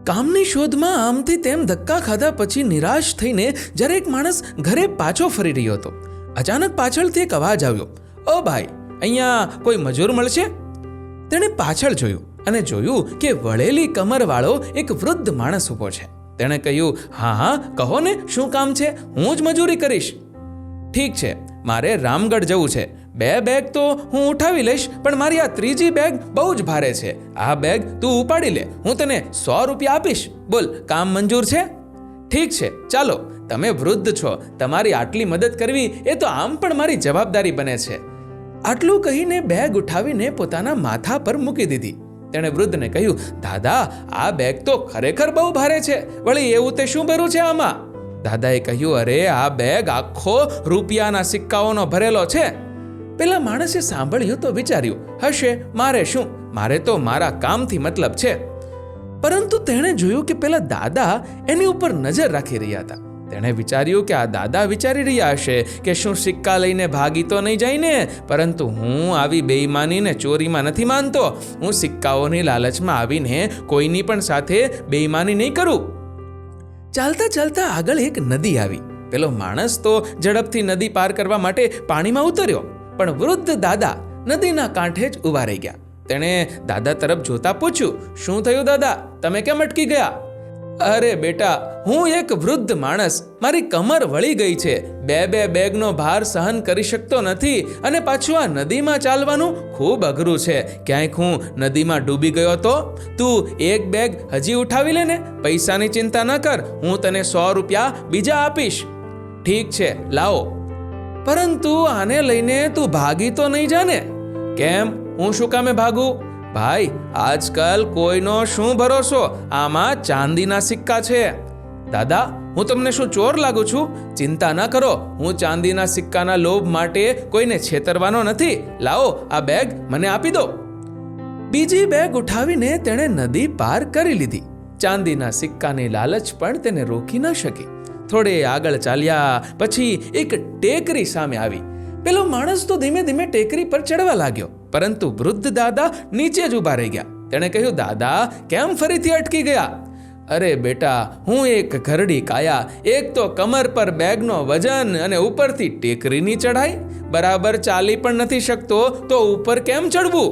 કામની શોધમાં આમથી તેમ ધક્કા ખાધા પછી નિરાશ થઈને જ્યારે એક માણસ ઘરે પાછો ફરી રહ્યો હતો, અચાનક પાછળથી એક અવાજ આવ્યો, ઓ ભાઈ, અહીંયા કોઈ મજૂર મળશે? તેણે પાછળ જોયું અને જોયું કે વળેલી કમરવાળો એક વૃદ્ધ માણસ ઊભો છે. તેણે કહ્યું, હા હા, કહો ને, શું કામ છે? હું જ મજૂરી કરીશ. ઠીક છે, મારે રામગઢ જવું છે. 2 બેગ તો હું ઉઠાવી લઈશ, પણ મારી આ ત્રીજી બેગ બહુ જ ભારે છે. આ બેગ તું ઉપાડી લે, હું તને 100 રૂપિયા આપીશ. બોલ, કામ મંજૂર છે? ઠીક છે, ચાલો. તમે વૃદ્ધ છો, તમારી આટલી મદદ કરવી એ તો આમ પણ મારી જવાબદારી બને છે. આટલું કહીને બેગ ઉઠાવીને પોતાના માથા પર મૂકી દીધી. તેણે વૃદ્ધને કહ્યું, દાદા, આ બેગ તો ખરેખર બહુ ભારે છે. વળી એવું તે શું ભર્યું છે આમાં? દાદાએ કહ્યું, અરે, આ બેગ આખો રૂપિયાના સિક્કાઓનો ભરેલો છે. પેલા માણસે સાંભળ્યું તો વિચાર્યું, હશે, મારે શું, મારે તો મારા કામથી મતલબ છે. પરંતુ તેણે જોયું કે પેલા દાદા એની ઉપર નજર રાખી રહ્યા હતા. તેણે વિચાર્યું કે આ દાદા વિચારી રહ્યા હશે કે શું સિક્કા લઈને ભાગી તો નહીં જાય ને, પરંતુ હું આવી બેઈમાનીને ચોરીમાં નથી માનતો. હું સિક્કાઓની લાલચમાં આવીને કોઈની પણ સાથે બેઈમાની નહીં કરું. ચાલતા ચાલતા આગળ એક નદી આવી. પેલો માણસ તો ઝડપથી નદી પાર કરવા માટે પાણીમાં ઉતર્યો, પણ વૃદ્ધ દાદા નદીના કાંઠે જ ઊભા રહી ગયા. તેણે દાદા તરફ જોતા પૂછ્યું, શું થયું દાદા, તમે કેમ અટકી ગયા? અરે બેટા, હું એક વૃદ્ધ માણસ, મારી કમર વળી ગઈ છે. 2 બેગનો ભાર સહન કરી શકતો નથી, અને પાછું આ નદીમાં ચાલવાનું ખૂબ અઘરું છે. ક્યાંક હું નદીમાં ડૂબી ગયો તો? તું 1 બેગ હજી ઉઠાવી લે ને. પૈસાની ચિંતા ન કર, હું તને 100 રૂપિયા બીજા આપીશ. ઠીક છે, લાવો. પરંતુ આને લઈને તું ભાગી તો નહીં જાને? કેમ, હું શું કામે ભાગું? ભાઈ, આજકાલ કોઈનો શું ભરોસો? આમાં ચાંદીના સિક્કા છે. દાદા, હું તમને શું ચોર લાગુ છું? ચિંતા ન કરો, હું ચાંદીના સિક્કાના લોભ માટે કોઈને છેતરવાનો નથી. લાવો, આ બેગ મને આપી દો. બીજી બેગ ઉઠાવીને તેણે નદી પાર કરી લીધી. ચાંદીના સિક્કાની લાલચ પણ તેને રોકી ન શકી. થોડે આગળ ચાલ્યા પછી એક ટેકરી સામે આવી. પેલો માણસ તો ધીમે ધીમે ટેકરી પર ચડવા લાગ્યો, પરંતુ વૃદ્ધ દાદા નીચે જ ઊભા રહી ગયા. તેણે કહ્યું, દાદા, કેમ ફરીથી અટકી ગયા? અરે બેટા, હું એક ઘરડી કાયા, એક તો કમર પર બેગનો વજન અને ઉપરથી ટેકરીની ચઢાઈ, બરાબર ચાલી પણ નથી શકતો, તો ઉપર કેમ ચડવું?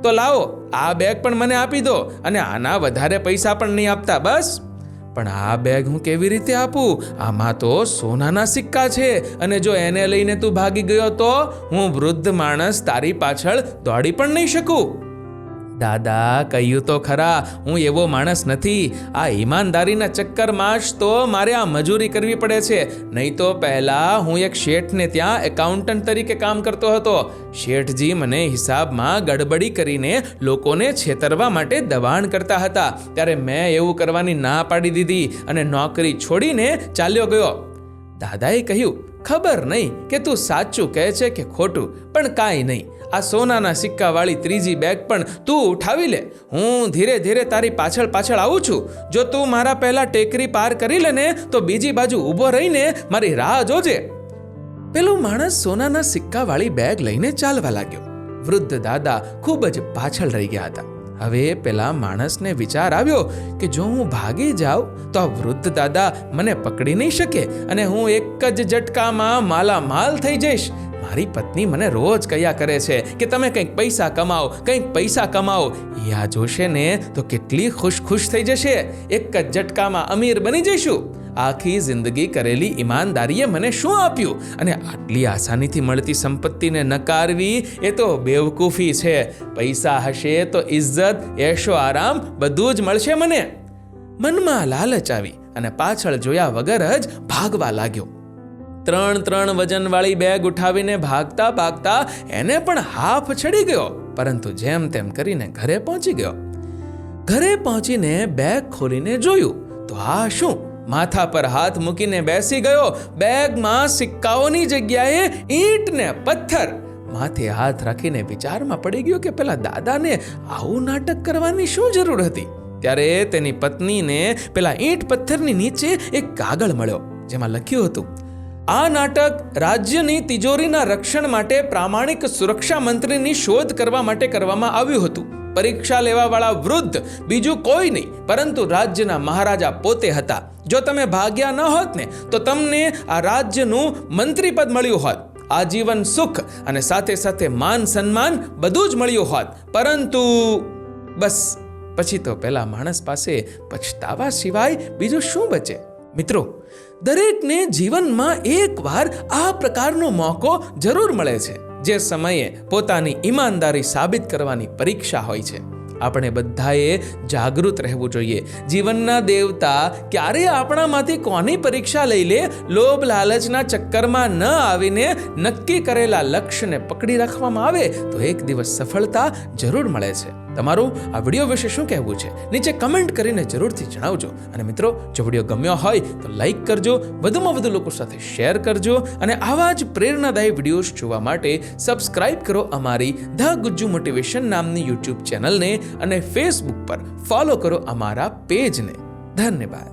તો લાવો, આ બેગ પણ મને આપી દો, અને આના વધારે પૈસા પણ નહીં આપતા, બસ. પણ આ બેગ હું કેવી રીતે આપું? આમાં તો સોનાના સિક્કા છે, અને જો એને લઈને તું ભાગી ગયો તો હું વૃદ્ધ માણસ તારી પાછળ દોડી પણ નહીં શકું. દાદા, કહ્યું તો ખરા, હું એવો માણસ નથી. આ ઈમાનદારીના ચક્કરમાં જ તો મારે આ મજૂરી કરવી પડે છે. નહીં તો પહેલા હું એક શેઠને ત્યાં એકાઉન્ટન્ટ તરીકે કામ કરતો હતો. શેઠજી મને હિસાબમાં ગડબડી કરીને લોકોને છેતરવા માટે દબાણ કરતા હતા. ત્યારે મેં એવું કરવાની ના પાડી દીધી અને નોકરી છોડીને ચાલ્યો ગયો. દાદાએ કહ્યું, ખબર નહીં કે તું સાચું કહે છે કે ખોટું, પણ કાંઈ નહીં, આ સોનાના સિક્કાવાળી ત્રીજી બેગ પણ તું ઉઠાવી લે. હું ધીરે ધીરે તારી પાછળ પાછળ આવું છું. જો તું મારા પહેલા ટેકરી પાર કરી લે ને, તો બીજી બાજુ ઊભો રહીને મારી રાહ જોજે. પેલો માણસ સોનાના સિક્કાવાળી બેગ લઈને ચાલવા લાગ્યો. વૃદ્ધ દાદા ખૂબ જ પાછળ રહી ગયા હતા. હવે પેલા માણસને વિચાર આવ્યો કે જો હું ભાગી જાઉં તો આ વૃદ્ધ દાદા મને પકડી નહીં શકે, અને હું એક જ ઝટકામાં માલામાલ થઈ જઈશ. મારી પત્ની મને રોજ કહ્યા કરે છે કે તમે કંઈક પૈસા કમાઓ, કંઈક પૈસા કમાઓ. એ આ જોશે ને તો કેટલી ખુશ થઈ જશે. એક જ ઝટકામાં અમીર બની જઈશું. આખી જિંદગી કરેલી ઈમાનદારીએ મને શું આપ્યું? અને આટલી આસાનીથી મળતી સંપત્તિને નકારવી એ તો બેવકૂફી છે. પૈસા હશે તો ઇજ્જત, એશો આરામ બધું જ મળશે મને. મનમાં લાલચ આવી અને પાછળ જોયા વગર જ ભાગવા લાગ્યો. 3 વજનવાળી બેગ ઉઠાવીને ભાગતા ભાગતા એને પણ હાફ ચડી ગયો, પરંતુ જેમ તેમ કરીને ઘરે પહોંચી ગયો. ઘરે પહોંચીને બેગ ખોલીને જોયું તો આ શું? માથા પર હાથ મૂકીને બેસી ગયો. બેગમાં સિક્કાઓની જગ્યાએ ઈંટ ને પથ્થર. માથે હાથ રાખીને વિચારમાં પડી ગયો કે પેલા દાદાને આવું નાટક કરવાની શું જરૂર હતી. ત્યારે તેની પત્નીને પેલા ઈંટ પથ્થરની નીચે એક કાગળ મળ્યો, જેમાં લખ્યું હતું, આ નાટક રાજ્યની તિજોરીના રક્ષણ માટે પ્રામાણિક સુરક્ષા મંત્રીની શોધ કરવા માટે કરવામાં આવ્યું હતું. પરીક્ષા લેવાવાળા વૃદ્ધ બીજું કોઈ નહીં પરંતુ રાજ્યના મહારાજા પોતે હતા. જો તમે ભાગ્યા ન હોત ને તો તમને આ રાજ્યનું મંત્રી પદ મળ્યું હોત, આજીવન સુખ અને સાથે સાથે માન સન્માન બધું જ મળ્યું હોત. પરંતુ બસ પછી તો પેલા માણસ પાસે પછતાવા સિવાય બીજું શું બચે? મિત્રો, દરેકને જીવનમાં એકવાર આ પ્રકારનો મોકો જરૂર મળે છે, જે સમયે પોતાની ઈમાનદારી સાબિત કરવાની પરીક્ષા હોય છે. આપણે બધાએ જાગૃત રહેવું જોઈએ. જીવનના દેવતા ક્યારે આપણામાંથી કોની પરીક્ષા લઈ લે, લોભ લાલચના ચક્કરમાં ન આવીને નક્કી કરેલા લક્ષ્યને પકડી રાખવામાં આવે તો એક દિવસ સફળતા જરૂર મળે છે. તમારું આ વિડીયો વિશે શું કહેવું છે? નીચે કમેન્ટ કરીને જરૂરથી જણાવજો. અને મિત્રો, જો વિડીયો ગમ્યો હોય તો લાઈક કરજો, વધુમાં વધુ લોકો સાથે શેર કરજો અને આવા જ પ્રેરણાદાયી વિડીયોઝ જોવા માટે સબસ્ક્રાઇબ કરો અમારી ધ ગુજ્જુ મોટિવેશન નામની યુટ્યુબ ચેનલને અને ફેસબુક પર ફોલો કરો અમારા પેજને. ધન્યવાદ.